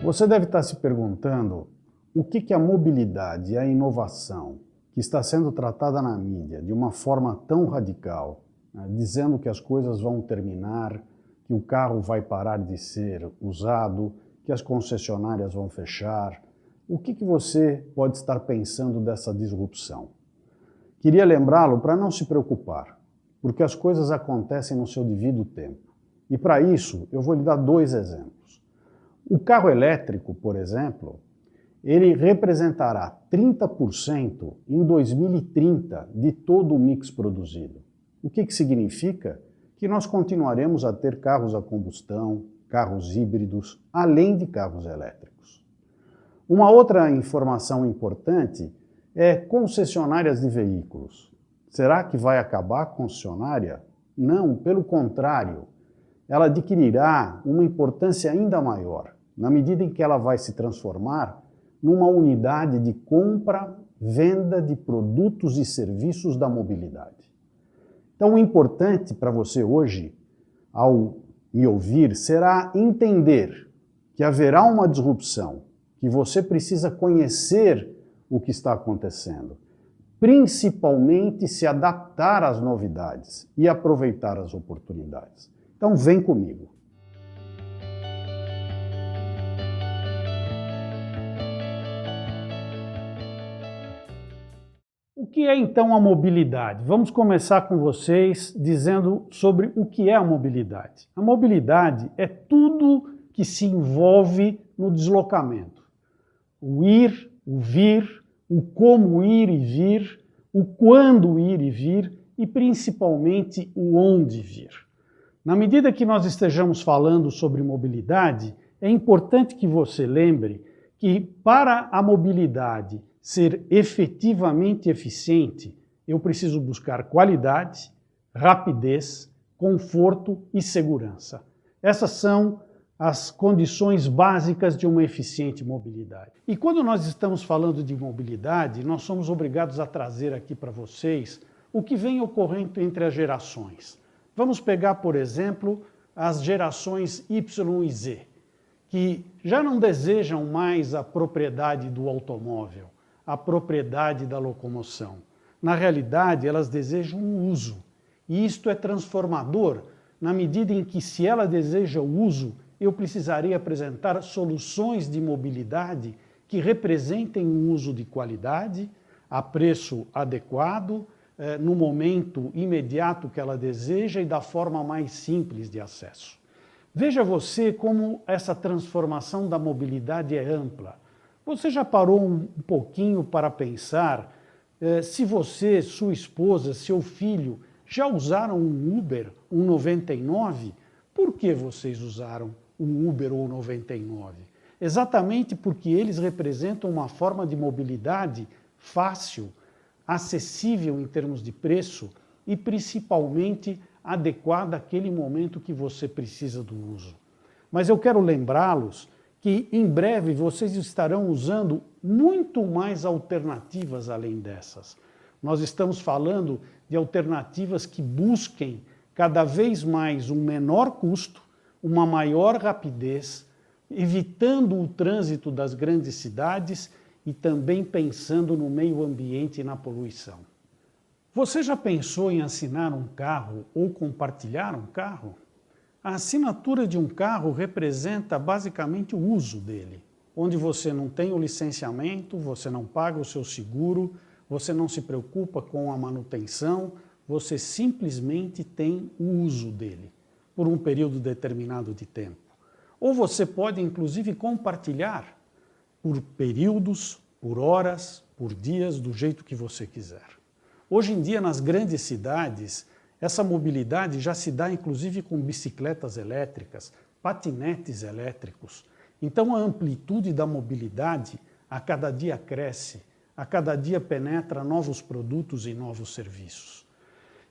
Você deve estar se perguntando o que a mobilidade e a inovação, que está sendo tratada na mídia de uma forma tão radical, dizendo que as coisas vão terminar, que o carro vai parar de ser usado, que as concessionárias vão fechar, o que você pode estar pensando dessa disrupção? Queria lembrá-lo para não se preocupar, porque as coisas acontecem no seu devido tempo. E para isso, eu vou lhe dar dois exemplos. O carro elétrico, por exemplo, ele representará 30% em 2030 de todo o mix produzido. O que significa? Que nós continuaremos a ter carros a combustão, carros híbridos, além de carros elétricos. Uma outra informação importante é concessionárias de veículos. Será que vai acabar a concessionária? Não, pelo contrário, ela adquirirá uma importância ainda maior, na medida em que ela vai se transformar numa unidade de compra, venda de produtos e serviços da mobilidade. Então, o importante para você hoje, ao me ouvir, será entender que haverá uma disrupção, que você precisa conhecer o que está acontecendo, principalmente se adaptar às novidades e aproveitar as oportunidades. Então, vem comigo. O que é então a mobilidade? Vamos começar com vocês dizendo sobre o que é a mobilidade. A mobilidade é tudo que se envolve no deslocamento. O ir, o vir, o como ir e vir, o quando ir e vir e principalmente o onde vir. Na medida que nós estejamos falando sobre mobilidade, é importante que você lembre que para a mobilidade ser efetivamente eficiente, eu preciso buscar qualidade, rapidez, conforto e segurança. Essas são as condições básicas de uma eficiente mobilidade. E quando nós estamos falando de mobilidade, nós somos obrigados a trazer aqui para vocês o que vem ocorrendo entre as gerações. Vamos pegar, por exemplo, as gerações Y e Z, que já não desejam mais a propriedade do automóvel, a propriedade da locomoção. Na realidade, elas desejam o uso. E isto é transformador, na medida em que, se ela deseja o uso, eu precisaria apresentar soluções de mobilidade que representem um uso de qualidade, a preço adequado, no momento imediato que ela deseja e da forma mais simples de acesso. Veja você como essa transformação da mobilidade é ampla. Você já parou um pouquinho para pensar se você, sua esposa, seu filho já usaram um Uber, um 99? Por que vocês usaram um Uber ou 99? Exatamente porque eles representam uma forma de mobilidade fácil, acessível em termos de preço e principalmente adequada àquele momento que você precisa do uso. Mas eu quero lembrá-los que em breve vocês estarão usando muito mais alternativas além dessas. Nós estamos falando de alternativas que busquem cada vez mais um menor custo, uma maior rapidez, evitando o trânsito das grandes cidades e também pensando no meio ambiente e na poluição. Você já pensou em assinar um carro ou compartilhar um carro? A assinatura de um carro representa basicamente o uso dele, onde você não tem o licenciamento, você não paga o seu seguro, você não se preocupa com a manutenção, você simplesmente tem o uso dele, por um período determinado de tempo. Ou você pode, inclusive, compartilhar por períodos, por horas, por dias, do jeito que você quiser. Hoje em dia, nas grandes cidades, essa mobilidade já se dá, inclusive, com bicicletas elétricas, patinetes elétricos. Então, a amplitude da mobilidade a cada dia cresce, a cada dia penetra novos produtos e novos serviços.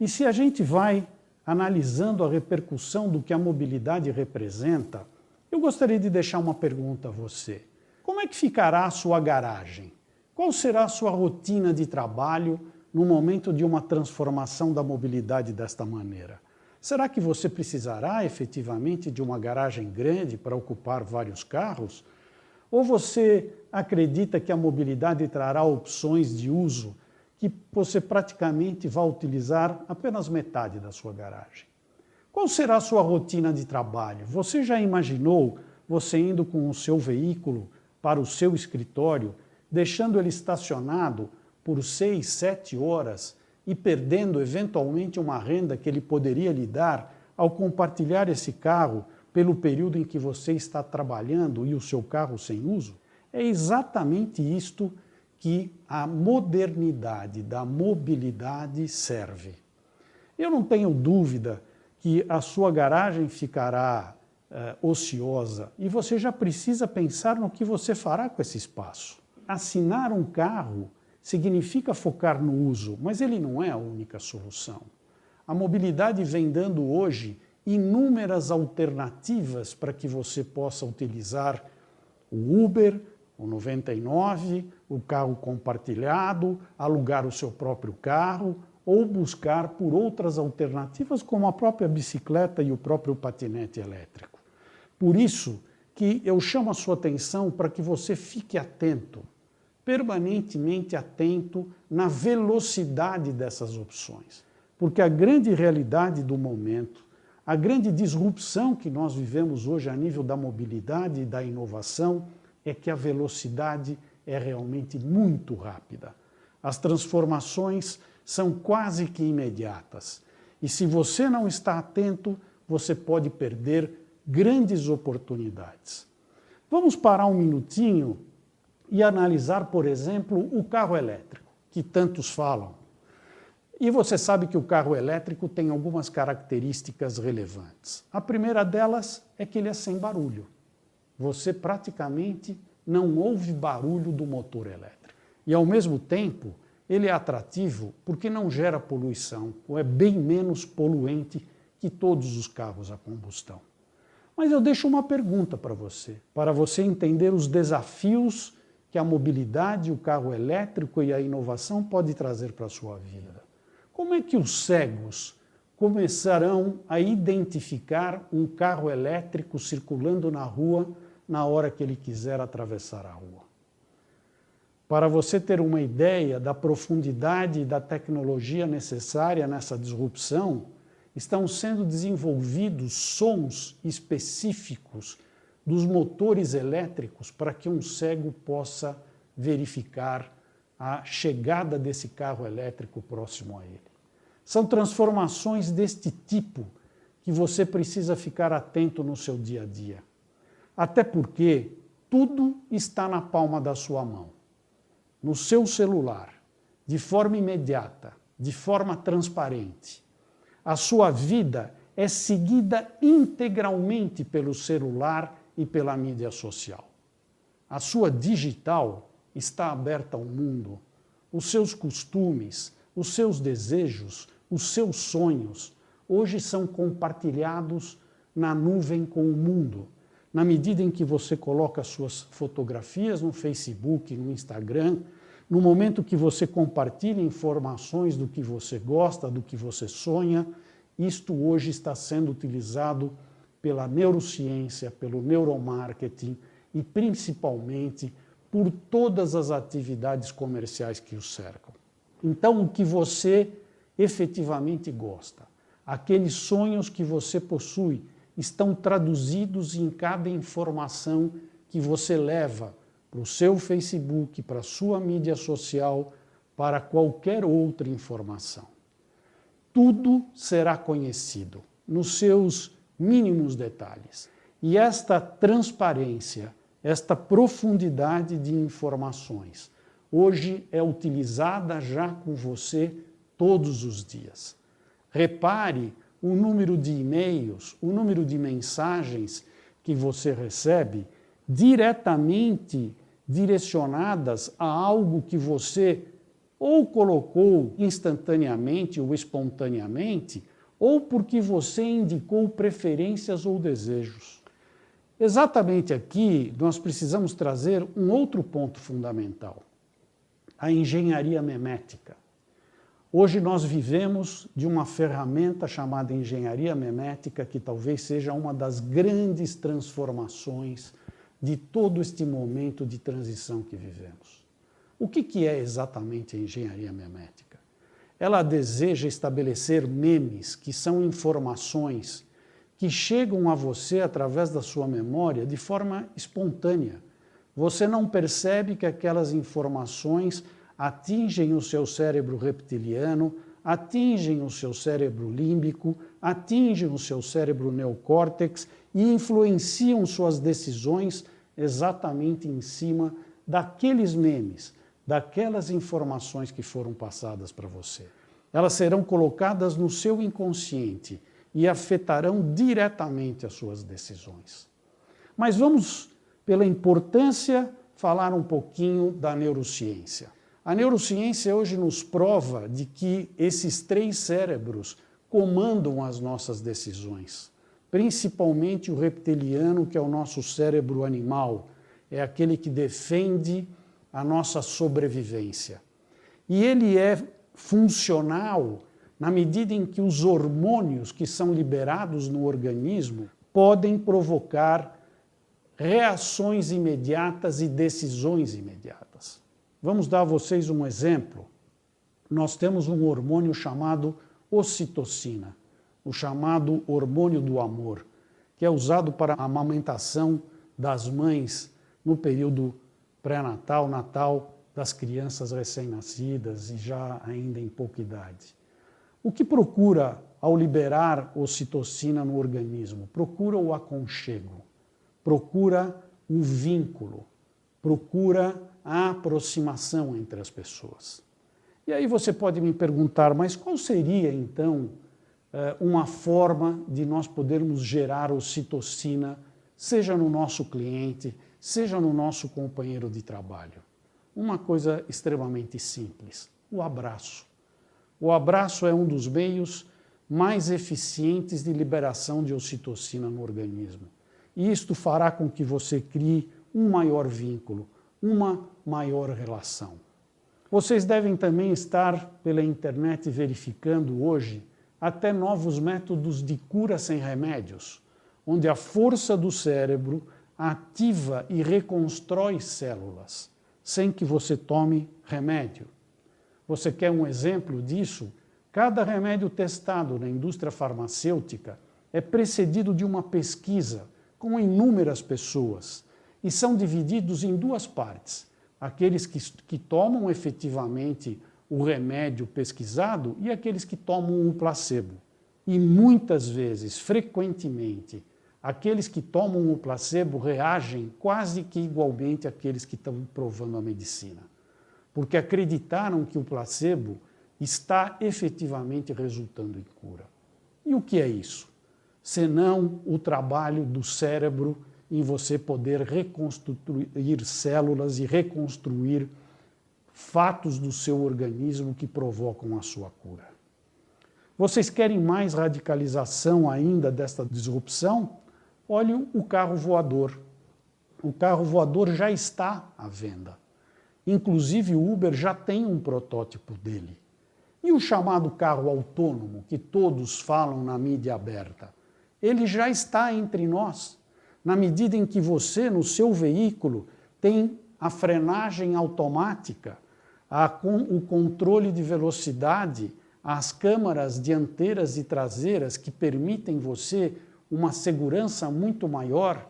E se a gente vai analisando a repercussão do que a mobilidade representa, eu gostaria de deixar uma pergunta a você. Como é que ficará a sua garagem? Qual será a sua rotina de trabalho no momento de uma transformação da mobilidade desta maneira? Será que você precisará efetivamente de uma garagem grande para ocupar vários carros? Ou você acredita que a mobilidade trará opções de uso que você praticamente vai utilizar apenas metade da sua garagem? Qual será a sua rotina de trabalho? Você já imaginou você indo com o seu veículo para o seu escritório, deixando ele estacionado por 6, 7 horas e perdendo eventualmente uma renda que ele poderia lhe dar ao compartilhar esse carro pelo período em que você está trabalhando e o seu carro sem uso? É exatamente isto que a modernidade da mobilidade serve. Eu não tenho dúvida que a sua garagem ficará ociosa e você já precisa pensar no que você fará com esse espaço. Assinar um carro significa focar no uso, mas ele não é a única solução. A mobilidade vem dando hoje inúmeras alternativas para que você possa utilizar o Uber, o 99, o carro compartilhado, alugar o seu próprio carro ou buscar por outras alternativas como a própria bicicleta e o próprio patinete elétrico. Por isso que eu chamo a sua atenção para que você fique atento, permanentemente atento na velocidade dessas opções. Porque a grande realidade do momento, a grande disrupção que nós vivemos hoje a nível da mobilidade e da inovação é que a velocidade é realmente muito rápida. As transformações são quase que imediatas. E se você não está atento, você pode perder grandes oportunidades. Vamos parar um minutinho e analisar, por exemplo, o carro elétrico, que tantos falam. E você sabe que o carro elétrico tem algumas características relevantes. A primeira delas é que ele é sem barulho. Você praticamente não ouve barulho do motor elétrico. E, ao mesmo tempo, ele é atrativo porque não gera poluição, ou é bem menos poluente que todos os carros a combustão. Mas eu deixo uma pergunta para você entender os desafios que a mobilidade, o carro elétrico e a inovação pode trazer para a sua vida. Como é que os cegos começarão a identificar um carro elétrico circulando na rua na hora que ele quiser atravessar a rua? Para você ter uma ideia da profundidade e da tecnologia necessária nessa disrupção, estão sendo desenvolvidos sons específicos dos motores elétricos para que um cego possa verificar a chegada desse carro elétrico próximo a ele. São transformações deste tipo que você precisa ficar atento no seu dia a dia. Até porque tudo está na palma da sua mão, no seu celular, de forma imediata, de forma transparente. A sua vida é seguida integralmente pelo celular e pela mídia social. A sua digital está aberta ao mundo. Os seus costumes, os seus desejos, os seus sonhos, hoje são compartilhados na nuvem com o mundo. Na medida em que você coloca suas fotografias no Facebook, no Instagram, no momento que você compartilha informações do que você gosta, do que você sonha, isto hoje está sendo utilizado pela neurociência, pelo neuromarketing e principalmente por todas as atividades comerciais que o cercam. Então, o que você efetivamente gosta, aqueles sonhos que você possui, estão traduzidos em cada informação que você leva para o seu Facebook, para a sua mídia social, para qualquer outra informação. Tudo será conhecido nos seus mínimos detalhes. E esta transparência, esta profundidade de informações, hoje é utilizada já com você todos os dias. Repare o número de e-mails, o número de mensagens que você recebe diretamente direcionadas a algo que você ou colocou instantaneamente ou espontaneamente, ou porque você indicou preferências ou desejos. Exatamente aqui nós precisamos trazer um outro ponto fundamental, a engenharia memética. Hoje nós vivemos de uma ferramenta chamada engenharia memética que talvez seja uma das grandes transformações de todo este momento de transição que vivemos. O que é exatamente a engenharia memética? Ela deseja estabelecer memes, que são informações que chegam a você através da sua memória de forma espontânea. Você não percebe que aquelas informações atingem o seu cérebro reptiliano, atingem o seu cérebro límbico, atingem o seu cérebro neocórtex e influenciam suas decisões exatamente em cima daqueles memes, daquelas informações que foram passadas para você. Elas serão colocadas no seu inconsciente e afetarão diretamente as suas decisões. Mas vamos, pela importância, falar um pouquinho da neurociência. A neurociência hoje nos prova de que esses 3 cérebros comandam as nossas decisões, principalmente o reptiliano, que é o nosso cérebro animal, é aquele que defende a nossa sobrevivência. E ele é funcional na medida em que os hormônios que são liberados no organismo podem provocar reações imediatas e decisões imediatas. Vamos dar a vocês um exemplo. Nós temos um hormônio chamado ocitocina, o chamado hormônio do amor, que é usado para a amamentação das mães no período pré-natal, natal das crianças recém-nascidas e já ainda em pouca idade. O que procura ao liberar ocitocina no organismo? Procura o aconchego, procura o vínculo, procura a aproximação entre as pessoas. E aí você pode me perguntar, mas qual seria então uma forma de nós podermos gerar ocitocina, seja no nosso cliente, seja no nosso companheiro de trabalho? Uma coisa extremamente simples, o abraço. O abraço é um dos meios mais eficientes de liberação de ocitocina no organismo. E isto fará com que você crie um maior vínculo, uma maior relação. Vocês devem também estar pela internet verificando hoje até novos métodos de cura sem remédios, onde a força do cérebro ativa e reconstrói células, sem que você tome remédio. Você quer um exemplo disso? Cada remédio testado na indústria farmacêutica é precedido de uma pesquisa com inúmeras pessoas e são divididos em 2 partes. Aqueles que tomam efetivamente o remédio pesquisado e aqueles que tomam o placebo. E muitas vezes, frequentemente, aqueles que tomam o placebo reagem quase que igualmente àqueles que estão provando a medicina, porque acreditaram que o placebo está efetivamente resultando em cura. E o que é isso? Senão o trabalho do cérebro em você poder reconstruir células e reconstruir fatos do seu organismo que provocam a sua cura. Vocês querem mais radicalização ainda desta disrupção? Olhem o carro voador. O carro voador já está à venda. Inclusive o Uber já tem um protótipo dele. E o chamado carro autônomo, que todos falam na mídia aberta, ele já está entre nós, na medida em que você, no seu veículo, tem a frenagem automática, o controle de velocidade, as câmaras dianteiras e traseiras que permitem você uma segurança muito maior,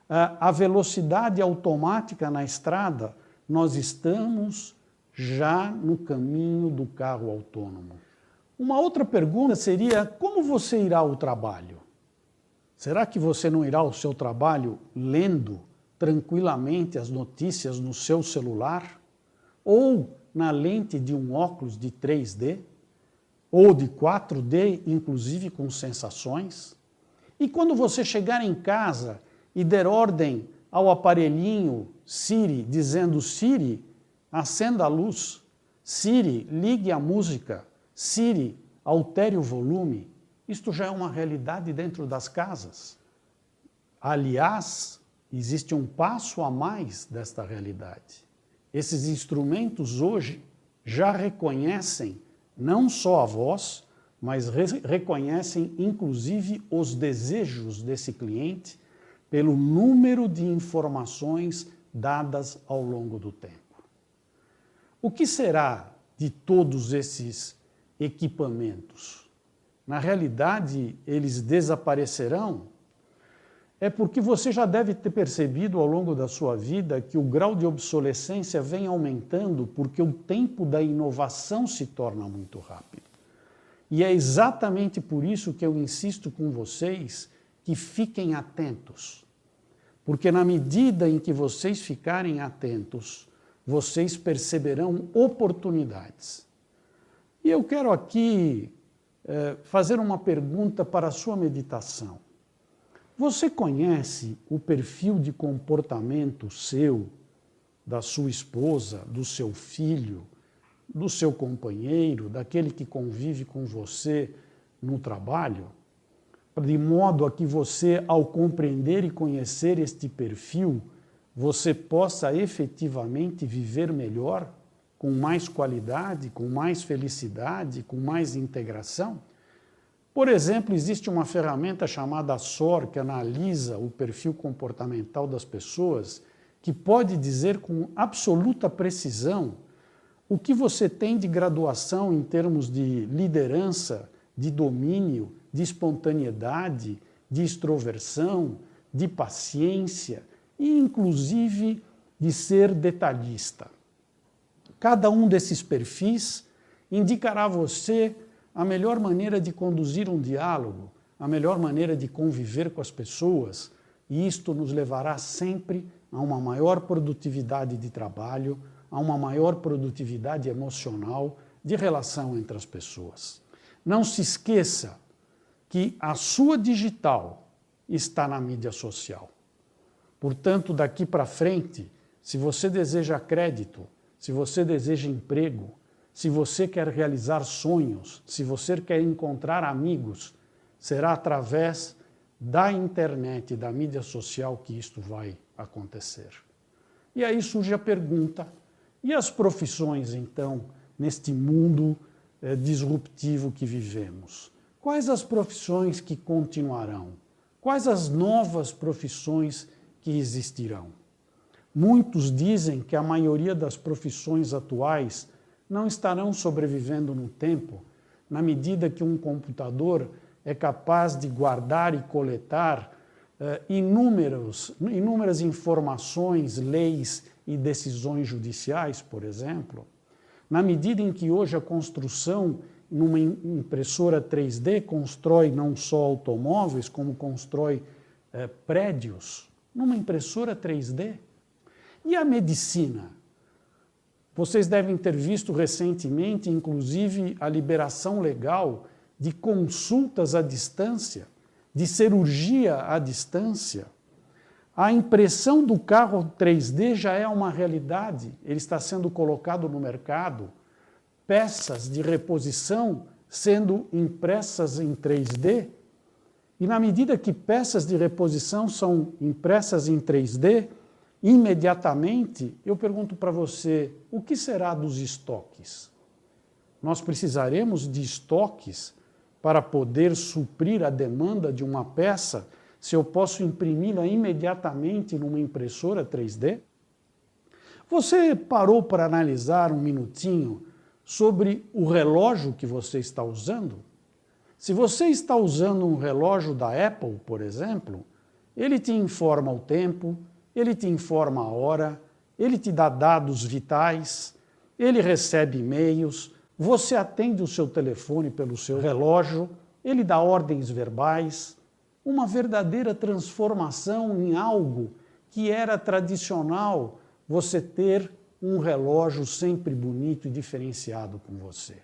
a velocidade automática na estrada. Nós estamos já no caminho do carro autônomo. Uma outra pergunta seria, como você irá ao trabalho? Será que você não irá ao seu trabalho lendo tranquilamente as notícias no seu celular? Ou na lente de um óculos de 3D? Ou de 4D, inclusive com sensações? E quando você chegar em casa e der ordem ao aparelhinho Siri, dizendo: Siri, acenda a luz, Siri, ligue a música, Siri, altere o volume, isto já é uma realidade dentro das casas. Aliás, existe um passo a mais desta realidade. Esses instrumentos hoje já reconhecem não só a voz, mas reconhecem inclusive os desejos desse cliente, pelo número de informações dadas ao longo do tempo. O que será de todos esses equipamentos? Na realidade, eles desaparecerão? É porque você já deve ter percebido ao longo da sua vida que o grau de obsolescência vem aumentando porque o tempo da inovação se torna muito rápido. E é exatamente por isso que eu insisto com vocês que fiquem atentos. Porque na medida em que vocês ficarem atentos, vocês perceberão oportunidades. E eu quero aqui fazer uma pergunta para a sua meditação. Você conhece o perfil de comportamento seu, da sua esposa, do seu filho, do seu companheiro, daquele que convive com você no trabalho? De modo a que você, ao compreender e conhecer este perfil, você possa efetivamente viver melhor, com mais qualidade, com mais felicidade, com mais integração? Por exemplo, existe uma ferramenta chamada SOR, que analisa o perfil comportamental das pessoas, que pode dizer com absoluta precisão o que você tem de graduação em termos de liderança, de domínio, de espontaneidade, de extroversão, de paciência e, inclusive, de ser detalhista. Cada um desses perfis indicará a você a melhor maneira de conduzir um diálogo, a melhor maneira de conviver com as pessoas, e isto nos levará sempre a uma maior produtividade de trabalho, a uma maior produtividade emocional de relação entre as pessoas. Não se esqueça que a sua digital está na mídia social. Portanto, daqui para frente, se você deseja crédito, se você deseja emprego, se você quer realizar sonhos, se você quer encontrar amigos, será através da internet, da mídia social que isto vai acontecer. E aí surge a pergunta, e as profissões, então, neste mundo disruptivo que vivemos? Quais as profissões que continuarão? Quais as novas profissões que existirão? Muitos dizem que a maioria das profissões atuais não estarão sobrevivendo no tempo, na medida que um computador é capaz de guardar e coletar inúmeras informações, leis e decisões judiciais, por exemplo. Na medida em que hoje a construção numa impressora 3D constrói não só automóveis, como constrói prédios, numa impressora 3D. E a medicina? Vocês devem ter visto recentemente, inclusive, a liberação legal de consultas à distância, de cirurgia à distância. A impressão do carro 3D já é uma realidade, ele está sendo colocado no mercado, peças de reposição sendo impressas em 3D, e na medida que peças de reposição são impressas em 3D, imediatamente, eu pergunto para você, o que será dos estoques? Nós precisaremos de estoques para poder suprir a demanda de uma peça, se eu posso imprimi-la imediatamente numa impressora 3D? Você parou para analisar um minutinho sobre o relógio que você está usando? Se você está usando um relógio da Apple, por exemplo, ele te informa o tempo, ele te informa a hora, ele te dá dados vitais, ele recebe e-mails, você atende o seu telefone pelo seu relógio, ele dá ordens verbais, uma verdadeira transformação em algo que era tradicional, você ter um relógio sempre bonito e diferenciado com você.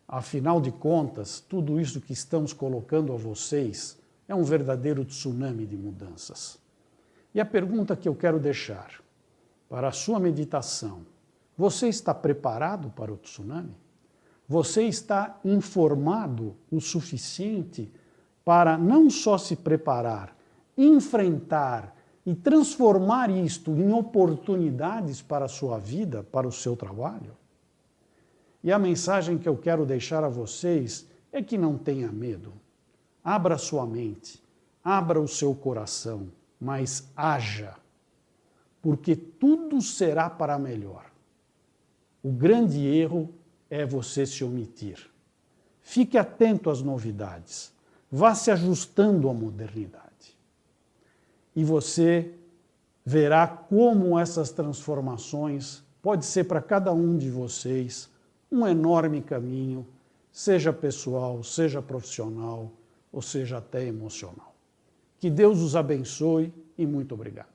Afinal de contas, tudo isso que estamos colocando a vocês é um verdadeiro tsunami de mudanças. E a pergunta que eu quero deixar para a sua meditação, você está preparado para o tsunami? Você está informado o suficiente para não só se preparar, enfrentar e transformar isto em oportunidades para a sua vida, para o seu trabalho? E a mensagem que eu quero deixar a vocês é que não tenha medo. Abra sua mente, abra o seu coração, mas haja, porque tudo será para melhor. O grande erro é você se omitir. Fique atento às novidades, vá se ajustando à modernidade. E você verá como essas transformações pode ser para cada um de vocês um enorme caminho, seja pessoal, seja profissional, ou seja até emocional. Que Deus os abençoe e muito obrigado.